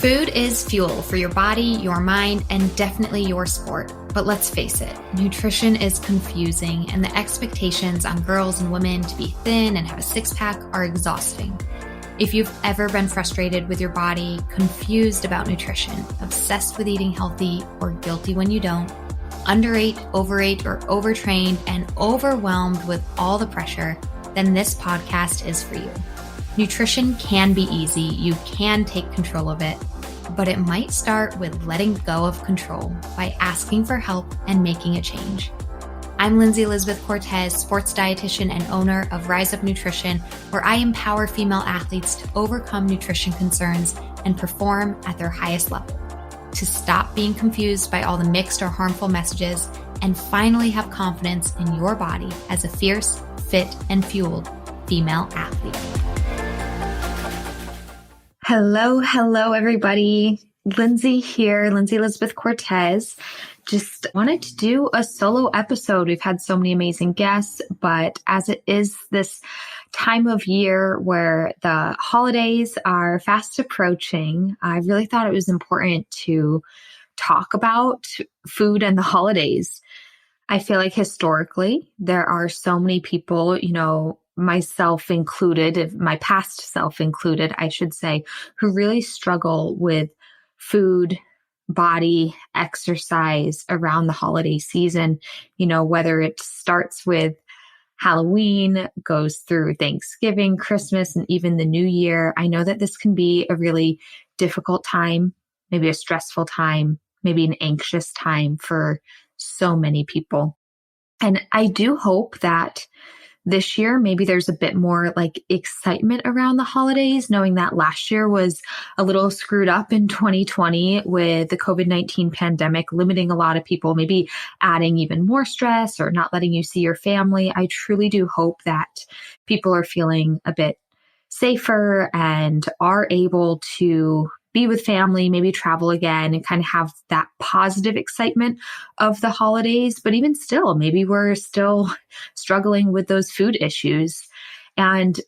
Food is fuel for your body, your mind, and definitely your sport. But let's face it, nutrition is confusing, and the expectations on girls and women to be thin and have a six-pack are exhausting. If you've ever been frustrated with your body, confused about nutrition, obsessed with eating healthy, or guilty when you don't, underate, overate, or overtrained, and overwhelmed with all the pressure, then this podcast is for you. Nutrition can be easy. You can take control of it, but it might start with letting go of control by asking for help and making a change. I'm Lindsey Elizabeth Cortez, sports dietitian and owner of Rise Up Nutrition, where I empower female athletes to overcome nutrition concerns and perform at their highest level, to stop being confused by all the mixed or harmful messages, and finally have confidence in your body as a fierce, fit, and fueled female athlete. Hello, everybody. Lindsey here, Lindsey Elizabeth Cortez. Just wanted to do a solo episode. We've had so many amazing guests, but as it is this time of year where the holidays are fast approaching, I really thought it was important to talk about food and the holidays. I feel like historically, there are so many people, myself included, my past self included, I should say, who really struggle with food, body, exercise around the holiday season, whether it starts with Halloween, goes through Thanksgiving, Christmas, and even the New Year. I know that this can be a really difficult time, maybe a stressful time, maybe an anxious time for so many people. And I do hope that this year, maybe there's a bit more excitement around the holidays, knowing that last year was a little screwed up in 2020 with the COVID-19 pandemic, limiting a lot of people, maybe adding even more stress or not letting you see your family. I truly do hope that people are feeling a bit safer and are able to be with family, maybe travel again and kind of have that positive excitement of the holidays. But even still, maybe we're still struggling with those food issues. And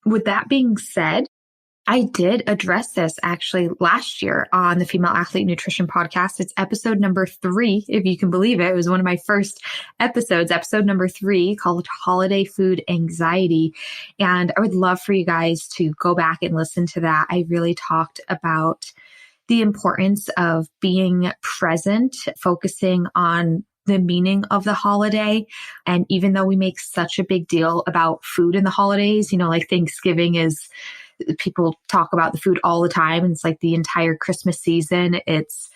with that being said, I did address this actually last year on the Female Athlete Nutrition Podcast. It's episode number 3, if you can believe it. It was one of my first episodes, episode number 3, called Holiday Food Anxiety. And I would love for you guys to go back and listen to that. I really talked about the importance of being present, focusing on the meaning of the holiday. And even though we make such a big deal about food in the holidays, like Thanksgiving is, people talk about the food all the time. And it's like the entire Christmas season. It's,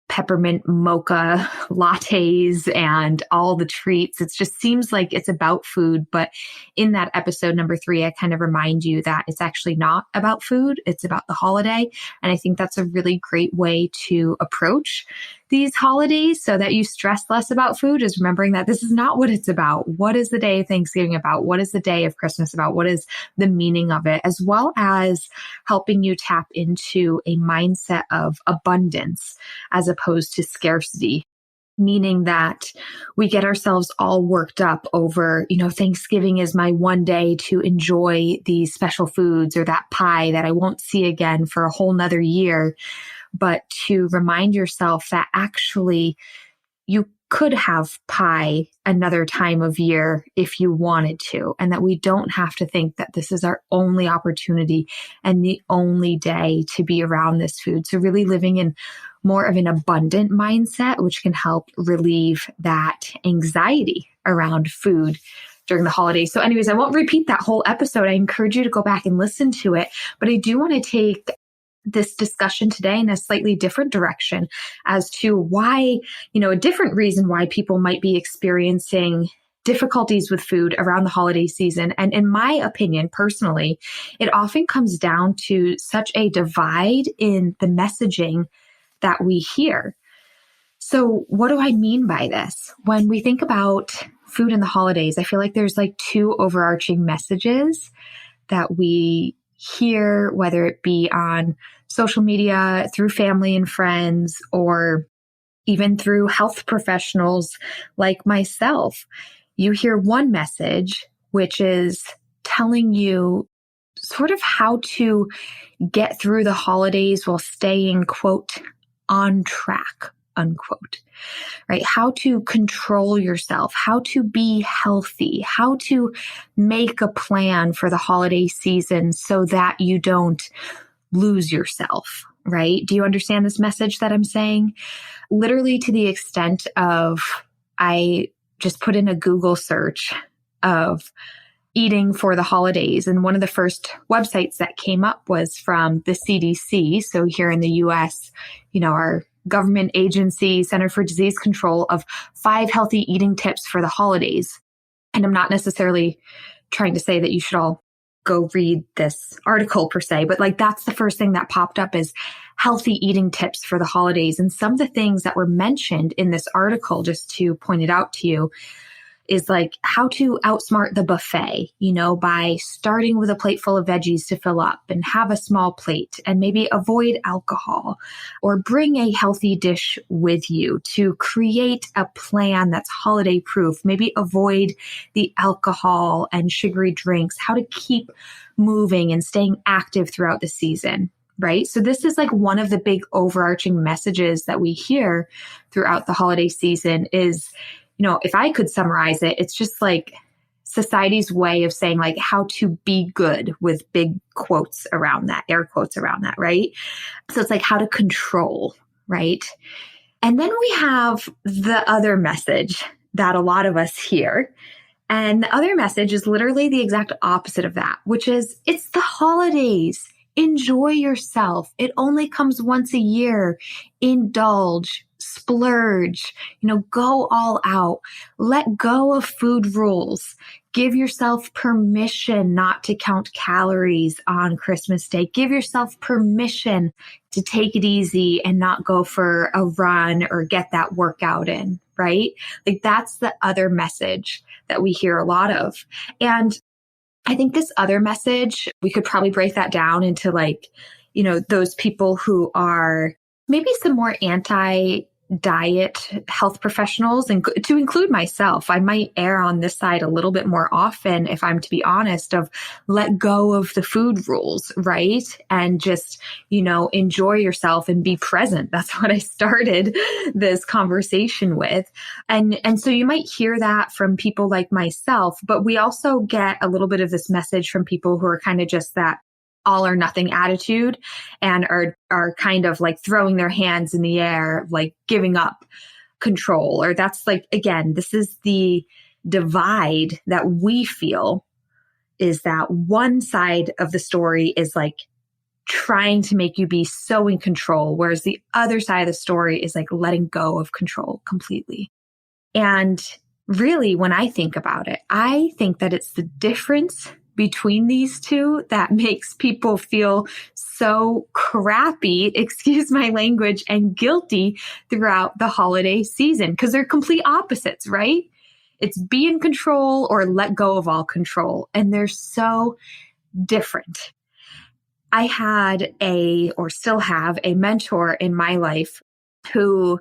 peppermint mocha lattes and all the treats. It just seems like it's about food. But in that episode number 3, I kind of remind you that it's actually not about food. It's about the holiday. And I think that's a really great way to approach these holidays so that you stress less about food, is remembering that this is not what it's about. What is the day of Thanksgiving about? What is the day of Christmas about? What is the meaning of it? As well as helping you tap into a mindset of abundance as opposed to scarcity. Meaning that we get ourselves all worked up over, Thanksgiving is my one day to enjoy these special foods or that pie that I won't see again for a whole nother year. But to remind yourself that actually you could have pie another time of year if you wanted to, and that we don't have to think that this is our only opportunity and the only day to be around this food. So really living in more of an abundant mindset, which can help relieve that anxiety around food during the holidays. So anyways, I won't repeat that whole episode. I encourage you to go back and listen to it, but I do want to take this discussion today in a slightly different direction as to why, a different reason why people might be experiencing difficulties with food around the holiday season. And in my opinion, personally, it often comes down to such a divide in the messaging that we hear. So what do I mean by this? When we think about food in the holidays, I feel like there's 2 overarching messages that we hear, whether it be on social media, through family and friends, or even through health professionals like myself. You hear one message, which is telling you sort of how to get through the holidays while staying, quote, on track, unquote, right? How to control yourself, how to be healthy, how to make a plan for the holiday season so that you don't lose yourself, right? Do you understand this message that I'm saying? Literally to the extent of I just put in a Google search of eating for the holidays. And one of the first websites that came up was from the CDC. So here in the US, our government agency, Center for Disease Control, of 5 healthy eating tips for the holidays. And I'm not necessarily trying to say that you should all go read this article per se, but that's the first thing that popped up is healthy eating tips for the holidays. And some of the things that were mentioned in this article, just to point it out to you, is how to outsmart the buffet, by starting with a plate full of veggies to fill up and have a small plate and maybe avoid alcohol or bring a healthy dish with you to create a plan that's holiday proof, maybe avoid the alcohol and sugary drinks, how to keep moving and staying active throughout the season. Right. So this is one of the big overarching messages that we hear throughout the holiday season is, if I could summarize it, it's just society's way of saying how to be good with big quotes around that, air quotes around that, right? So it's how to control, right? And then we have the other message that a lot of us hear. And the other message is literally the exact opposite of that, which is it's the holidays. Enjoy yourself. It only comes once a year. Indulge, splurge, go all out. Let go of food rules. Give yourself permission not to count calories on Christmas Day. Give yourself permission to take it easy and not go for a run or get that workout in, right? That's the other message that we hear a lot of. And I think this other message, we could probably break that down into those people who are maybe some more anti-diet health professionals, and to include myself. I might err on this side a little bit more often, if I'm to be honest, of let go of the food rules, right? And just, enjoy yourself and be present. That's what I started this conversation with. And so you might hear that from people like myself, but we also get a little bit of this message from people who are kind of just that all or nothing attitude and are kind of throwing their hands in the air, giving up control. Or that's again, this is the divide that we feel, is that one side of the story is trying to make you be so in control, whereas the other side of the story is letting go of control completely. And really, when I think about it, I think that it's the difference between these two that makes people feel so crappy, excuse my language, and guilty throughout the holiday season, because they're complete opposites, right? It's be in control or let go of all control. And they're so different. I had or still have a mentor in my life who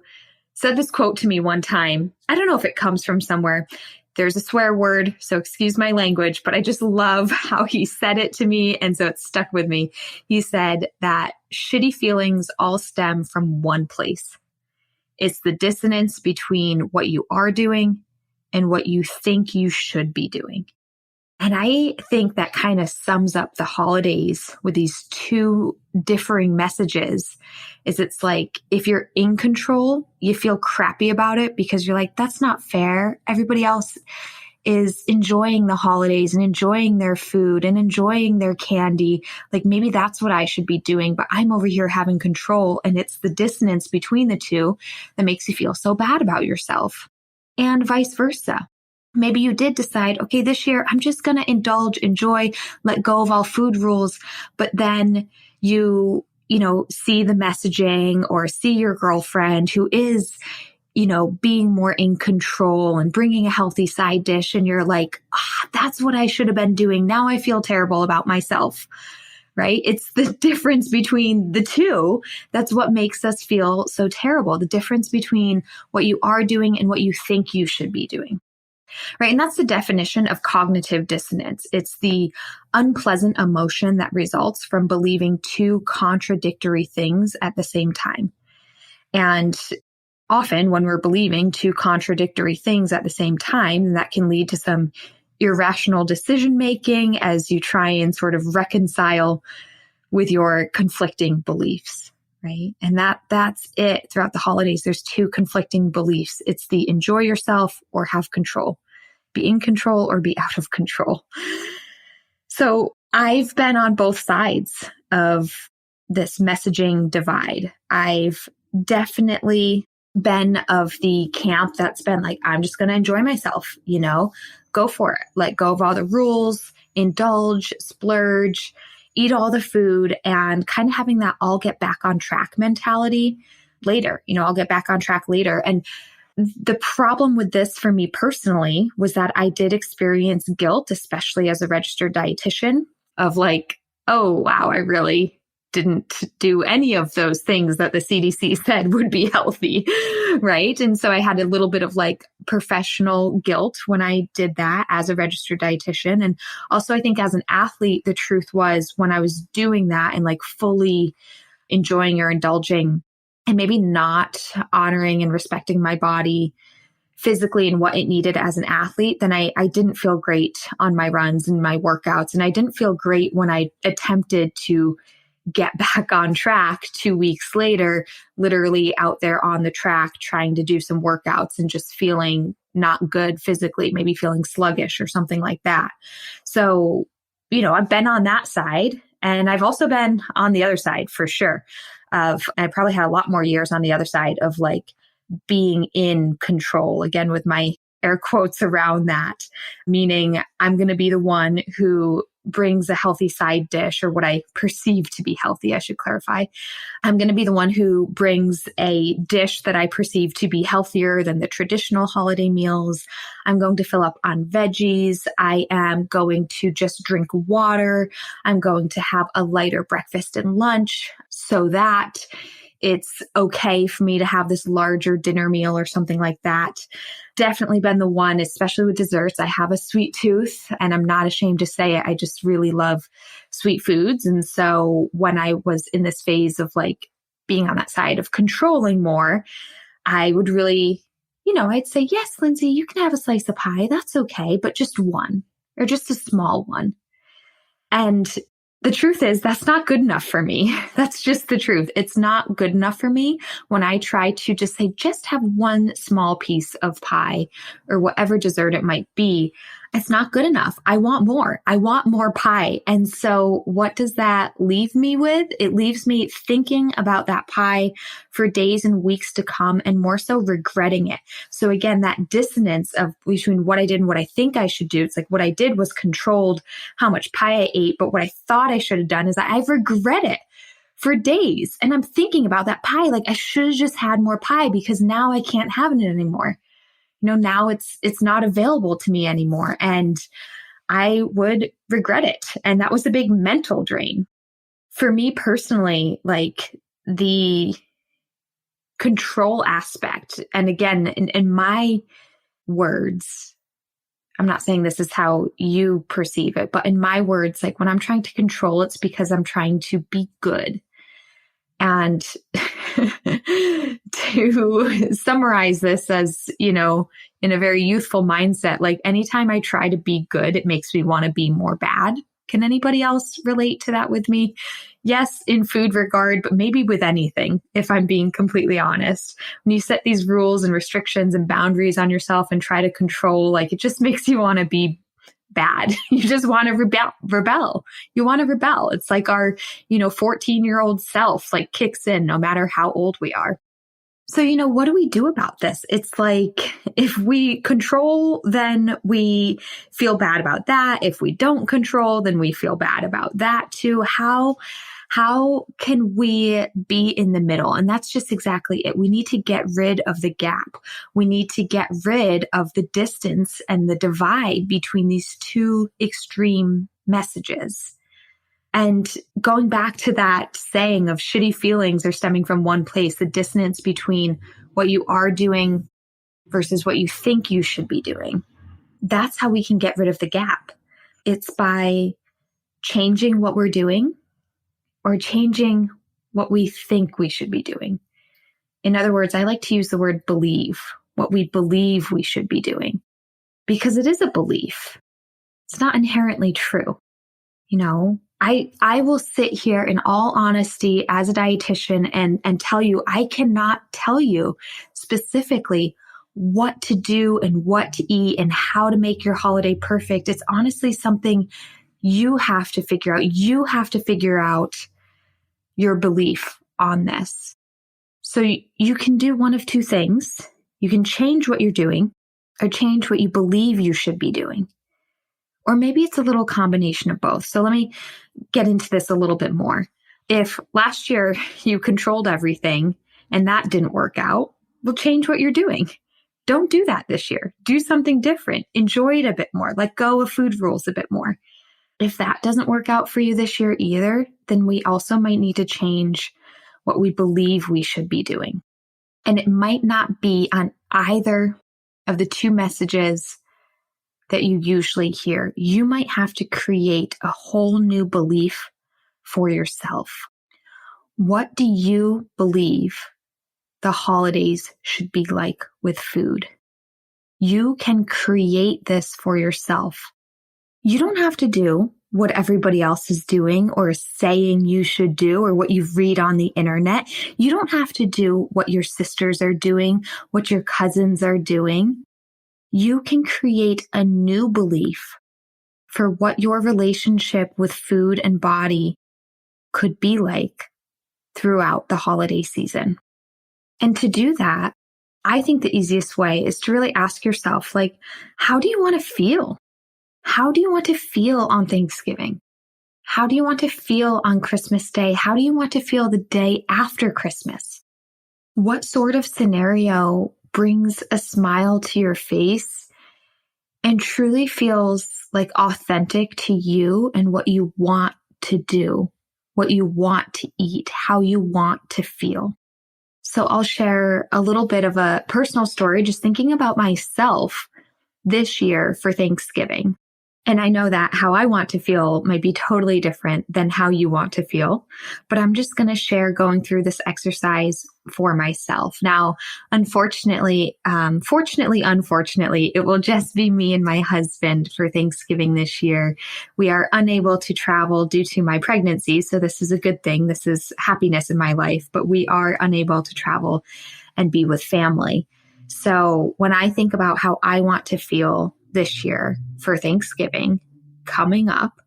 said this quote to me one time. I don't know if it comes from somewhere. There's a swear word, so excuse my language, but I just love how he said it to me, and so it stuck with me. He said that shitty feelings all stem from one place. It's the dissonance between what you are doing and what you think you should be doing. And I think that kind of sums up the holidays with these two differing messages. It's if you're in control, you feel crappy about it because you're that's not fair. Everybody else is enjoying the holidays and enjoying their food and enjoying their candy. Maybe that's what I should be doing, but I'm over here having control. And it's the dissonance between the two that makes you feel so bad about yourself, and vice versa. Maybe you did decide, okay, this year I'm just going to indulge, enjoy, let go of all food rules. But then you see the messaging or see your girlfriend who is, being more in control and bringing a healthy side dish. And you're that's what I should have been doing. Now I feel terrible about myself, right? It's the difference between the two. That's what makes us feel so terrible. The difference between what you are doing and what you think you should be doing. right? And that's the definition of cognitive dissonance. It's the unpleasant emotion that results from believing two contradictory things at the same time. And often when we're believing two contradictory things at the same time, that can lead to some irrational decision making as you try and sort of reconcile with your conflicting beliefs, right? And that's it throughout the holidays. There's two conflicting beliefs. It's the enjoy yourself or have control, be in control or be out of control. So I've been on both sides of this messaging divide. I've definitely been of the camp that's been like, I'm just going to enjoy myself, go for it. Let go of all the rules, indulge, splurge, eat all the food, and kind of having that I'll get back on track mentality later. I'll get back on track later. And the problem with this for me personally was that I did experience guilt, especially as a registered dietitian, of like, oh, wow, I really didn't do any of those things that the CDC said would be healthy, right? And so I had a little bit of like professional guilt when I did that as a registered dietitian. And also I think as an athlete, the truth was when I was doing that and like fully enjoying or indulging and maybe not honoring and respecting my body physically and what it needed as an athlete, then I didn't feel great on my runs and my workouts. And I didn't feel great when I attempted to get back on track 2 weeks later, literally out there on the track, trying to do some workouts and just feeling not good physically, maybe feeling sluggish or something like that. So, I've been on that side and I've also been on the other side for sure I probably had a lot more years on the other side of like being in control, again, with my air quotes around that, meaning I'm going to be the one who brings a healthy side dish, or what I perceive to be healthy, I should clarify. I'm going to be the one who brings a dish that I perceive to be healthier than the traditional holiday meals. I'm going to fill up on veggies. I am going to just drink water. I'm going to have a lighter breakfast and lunch so that it's okay for me to have this larger dinner meal or something like that. Definitely been the one, especially with desserts. I have a sweet tooth and I'm not ashamed to say it. I just really love sweet foods. And so when I was in this phase of like being on that side of controlling more, I would really, I'd say, yes, Lindsey, you can have a slice of pie. That's okay. But just one or just a small one. And the truth is that's not good enough for me. That's just the truth. It's not good enough for me when I try to just say, just have one small piece of pie or whatever dessert it might be. It's not good enough. I want more. I want more pie. And so what does that leave me with? It leaves me thinking about that pie for days and weeks to come and more so regretting it. So again, that dissonance of between what I did and what I think I should do. It's like what I did was controlled how much pie I ate, but what I thought I should have done is I regret it for days. And I'm thinking about that pie, like I should have just had more pie because now I can't have it anymore. Now it's not available to me anymore. And I would regret it. And that was a big mental drain. For me personally, like the control aspect, and again, in my words, I'm not saying this is how you perceive it, but in my words, like when I'm trying to control, it's because I'm trying to be good. And to summarize this as, in a very youthful mindset, like anytime I try to be good, it makes me want to be more bad. Can anybody else relate to that with me? Yes, in food regard, but maybe with anything, if I'm being completely honest. When you set these rules and restrictions and boundaries on yourself and try to control, like it just makes you want to be bad. You just want to rebel. You want to rebel. It's like our, 14-year-old self like kicks in no matter how old we are. So, what do we do about this? It's like if we control, then we feel bad about that. If we don't control, then we feel bad about that too. How can we be in the middle? And that's just exactly it. We need to get rid of the gap. We need to get rid of the distance and the divide between these two extreme messages. And going back to that saying of shitty feelings are stemming from one place, the dissonance between what you are doing versus what you think you should be doing. that's how we can get rid of the gap. It's by changing what we're doing or changing what we think we should be doing. In other words, I like to use the word believe, what we believe we should be doing, because it is a belief. It's not inherently true. I will sit here in all honesty as a dietitian and tell you, I cannot tell you specifically what to do and what to eat and how to make your holiday perfect. It's honestly something you have to figure out. You have to figure out your belief on this. So you can do one of two things. You can change what you're doing or change what you believe you should be doing. Or maybe it's a little combination of both. So let me get into this a little bit more. If last year you controlled everything and that didn't work out, well, change what you're doing. Don't do that this year. Do something different. Enjoy it a bit more. Let go of food rules a bit more. If that doesn't work out for you this year either, then we also might need to change what we believe we should be doing. And it might not be on either of the two messages that you usually hear. You might have to create a whole new belief for yourself. What do you believe the holidays should be like with food? You can create this for yourself. You don't have to do what everybody else is doing or saying you should do or what you read on the internet. You don't have to do what your sisters are doing, what your cousins are doing. You can create a new belief for what your relationship with food and body could be like throughout the holiday season. And to do that, I think the easiest way is to really ask yourself, how do you want to feel? How do you want to feel on Thanksgiving? How do you want to feel on Christmas Day? How do you want to feel the day after Christmas? What sort of scenario brings a smile to your face and truly feels authentic to you and what you want to do, what you want to eat, how you want to feel? So I'll share a little bit of a personal story, just thinking about myself this year for Thanksgiving. And I know that how I want to feel might be totally different than how you want to feel, but I'm just going to share going through this exercise for myself. Now, unfortunately, it will just be me and my husband for Thanksgiving this year. We are unable to travel due to my pregnancy, so this is a good thing. This is happiness in my life, but we are unable to travel and be with family. So when I think about how I want to feel this year for Thanksgiving coming up,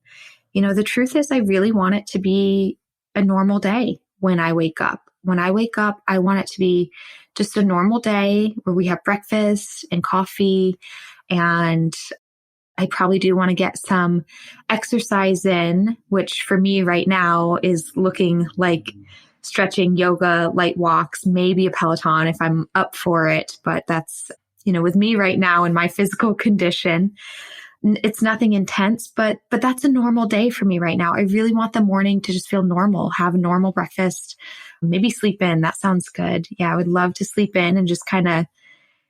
the truth is I really want it to be a normal day when I wake up. When I wake up, I want it to be just a normal day where we have breakfast and coffee, and I probably do want to get some exercise in, which for me right now is looking like stretching, yoga, light walks, maybe a Peloton if I'm up for it. But that's, with me right now in my physical condition, it's nothing intense, but that's a normal day for me right now. I really want the morning to just feel normal, have a normal breakfast, maybe sleep in. That sounds good. Yeah, I would love to sleep in and just kind of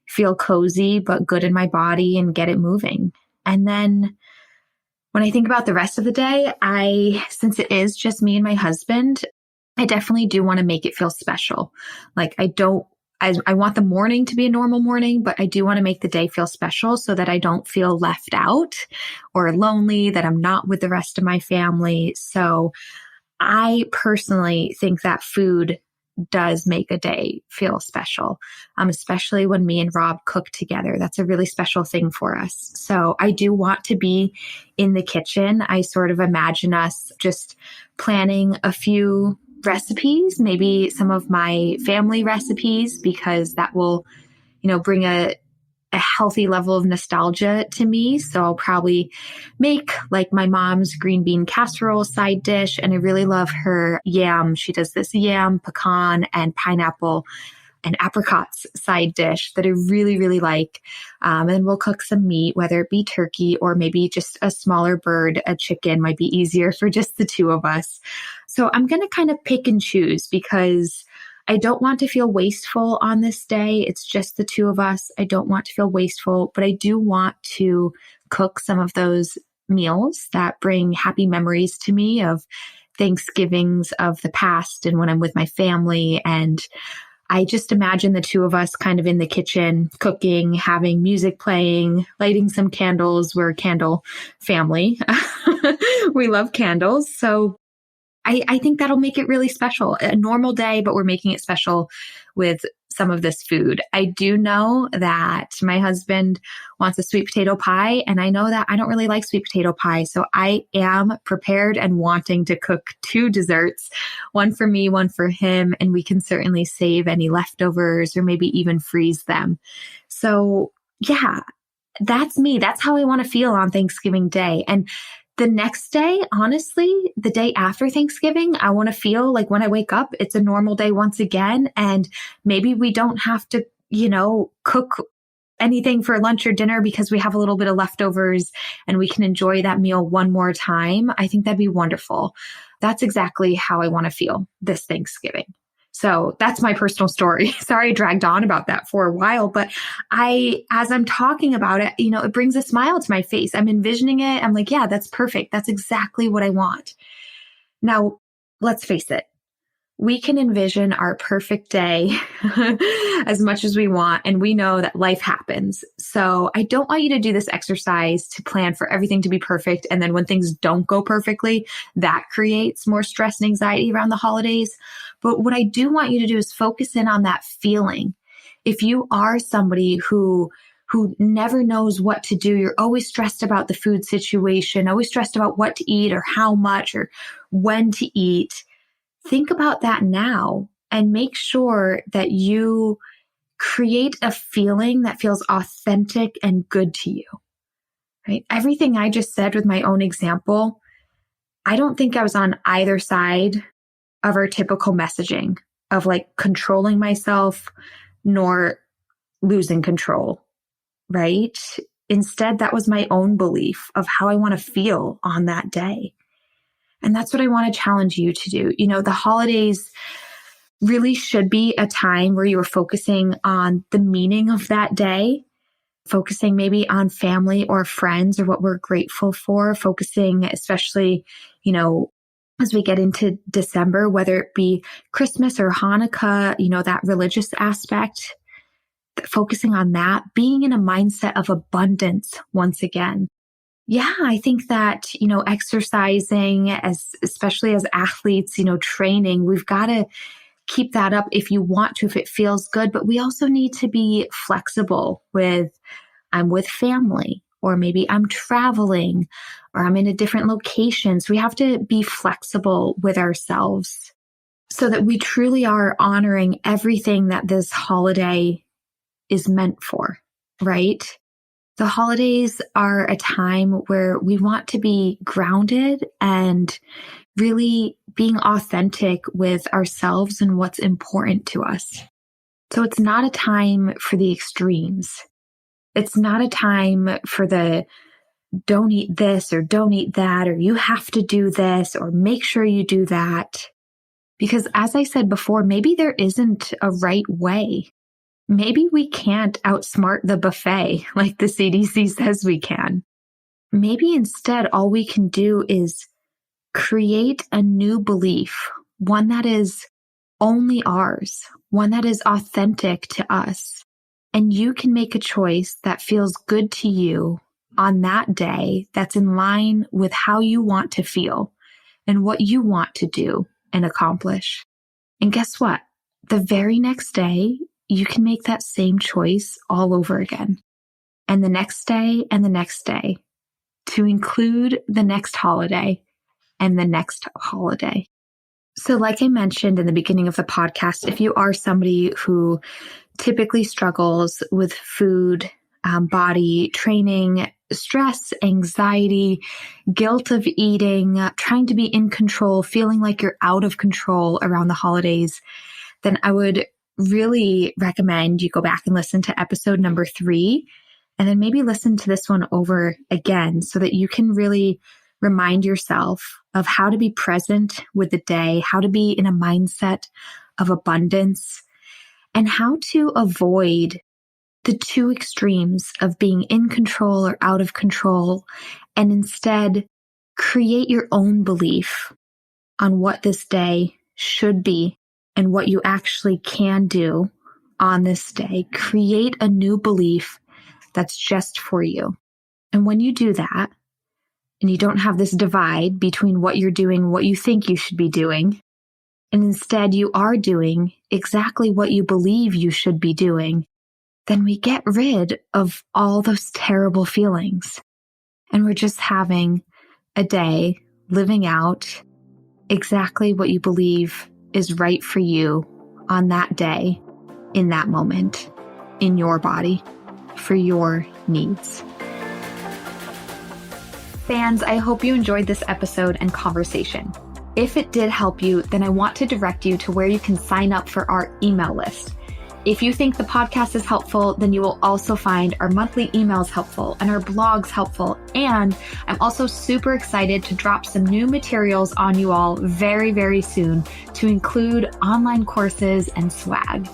feel cozy, but good in my body and get it moving. And then when I think about the rest of the day, since it is just me and my husband, I definitely do want to make it feel special. I want the morning to be a normal morning, but I do want to make the day feel special so that I don't feel left out or lonely, that I'm not with the rest of my family. So I personally think that food does make a day feel special, especially when me and Rob cook together. That's a really special thing for us. So I do want to be in the kitchen. I sort of imagine us just planning a few recipes, maybe some of my family recipes, because that will, bring a healthy level of nostalgia to me. So I'll probably make my mom's green bean casserole side dish. And I really love her yam. She does this yam, pecan, and pineapple and apricots side dish that I really, really like. And then we'll cook some meat, whether it be turkey or maybe just a smaller bird, a chicken might be easier for just the two of us. So I'm going to kind of pick and choose because I don't want to feel wasteful on this day. It's just the two of us. I don't want to feel wasteful, but I do want to cook some of those meals that bring happy memories to me of Thanksgivings of the past and when I'm with my family. And I just imagine the two of us kind of in the kitchen, cooking, having music playing, lighting some candles. We're a candle family. We love candles. So I think that'll make it really special. A normal day, but we're making it special with some of this food. I do know that my husband wants a sweet potato pie, and I know that I don't really like sweet potato pie. So I am prepared and wanting to cook two desserts, one for me, one for him, and we can certainly save any leftovers or maybe even freeze them. So yeah, that's me. That's how I want to feel on Thanksgiving Day. And the next day, honestly, the day after Thanksgiving, I want to feel like when I wake up, it's a normal day once again. And maybe we don't have to, cook anything for lunch or dinner because we have a little bit of leftovers and we can enjoy that meal one more time. I think that'd be wonderful. That's exactly how I want to feel this Thanksgiving. So that's my personal story. Sorry, I dragged on about that for a while, but as I'm talking about it, it brings a smile to my face. I'm envisioning it. I'm like, yeah, that's perfect. That's exactly what I want. Now, let's face it. We can envision our perfect day as much as we want, and we know that life happens. So I don't want you to do this exercise to plan for everything to be perfect. And then when things don't go perfectly, that creates more stress and anxiety around the holidays. But what I do want you to do is focus in on that feeling. If you are somebody who never knows what to do, you're always stressed about the food situation, always stressed about what to eat or how much or when to eat, think about that now and make sure that you create a feeling that feels authentic and good to you, right? Everything I just said with my own example, I don't think I was on either side of our typical messaging of like controlling myself nor losing control, right? Instead, that was my own belief of how I want to feel on that day. And that's what I want to challenge you to do. The holidays really should be a time where you are focusing on the meaning of that day, focusing maybe on family or friends or what we're grateful for, focusing especially, as we get into December, whether it be Christmas or Hanukkah, that religious aspect, focusing on that, being in a mindset of abundance once again. Yeah, I think that, exercising especially as athletes, training, we've got to keep that up if you want to, if it feels good, but we also need to be flexible I'm with family, or maybe I'm traveling, or I'm in a different location. So we have to be flexible with ourselves so that we truly are honoring everything that this holiday is meant for, right? The holidays are a time where we want to be grounded and really being authentic with ourselves and what's important to us. So it's not a time for the extremes. It's not a time for the don't eat this or don't eat that, or you have to do this or make sure you do that. Because as I said before, maybe there isn't a right way. Maybe we can't outsmart the buffet like the CDC says we can. Maybe instead, all we can do is create a new belief, one that is only ours, one that is authentic to us. And you can make a choice that feels good to you on that day, that's in line with how you want to feel and what you want to do and accomplish. And guess what? The very next day, you can make that same choice all over again. And the next day and the next day, to include the next holiday and the next holiday. So like I mentioned in the beginning of the podcast, if you are somebody who typically struggles with food, body, training, stress, anxiety, guilt of eating, trying to be in control, feeling like you're out of control around the holidays, then I would really recommend you go back and listen to episode number 3, and then maybe listen to this one over again so that you can really remind yourself of how to be present with the day, how to be in a mindset of abundance, and how to avoid the two extremes of being in control or out of control, and instead create your own belief on what this day should be and what you actually can do on this day. Create a new belief that's just for you. And when you do that, and you don't have this divide between what you're doing and what you think you should be doing, and instead you are doing exactly what you believe you should be doing, then we get rid of all those terrible feelings. And we're just having a day living out exactly what you believe is right for you on that day, in that moment, in your body, for your needs. Fans, I hope you enjoyed this episode and conversation. If it did help you, then I want to direct you to where you can sign up for our email list. If you think the podcast is helpful, then you will also find our monthly emails helpful and our blogs helpful. And I'm also super excited to drop some new materials on you all very, very soon to include online courses and swag.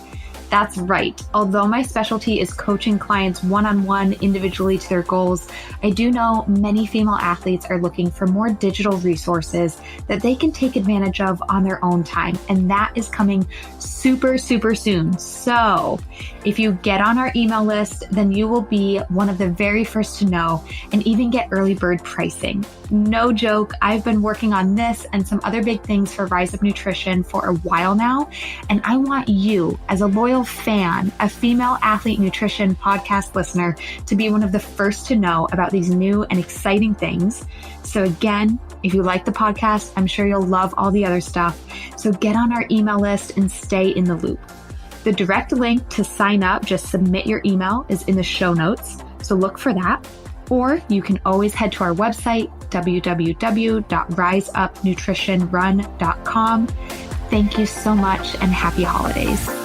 That's right. Although my specialty is coaching clients one-on-one individually to their goals, I do know many female athletes are looking for more digital resources that they can take advantage of on their own time. And that is coming super, super soon. So if you get on our email list, then you will be one of the very first to know and even get early bird pricing. No joke. I've been working on this and some other big things for Rise Up Nutrition for a while now. And I want you, as a loyal fan, a female athlete nutrition podcast listener, to be one of the first to know about these new and exciting things. So again, if you like the podcast, I'm sure you'll love all the other stuff. So get on our email list and stay in the loop. The direct link to sign up, just submit your email, is in the show notes. So look for that. Or you can always head to our website, www.riseupnutritionrun.com. Thank you so much and happy holidays.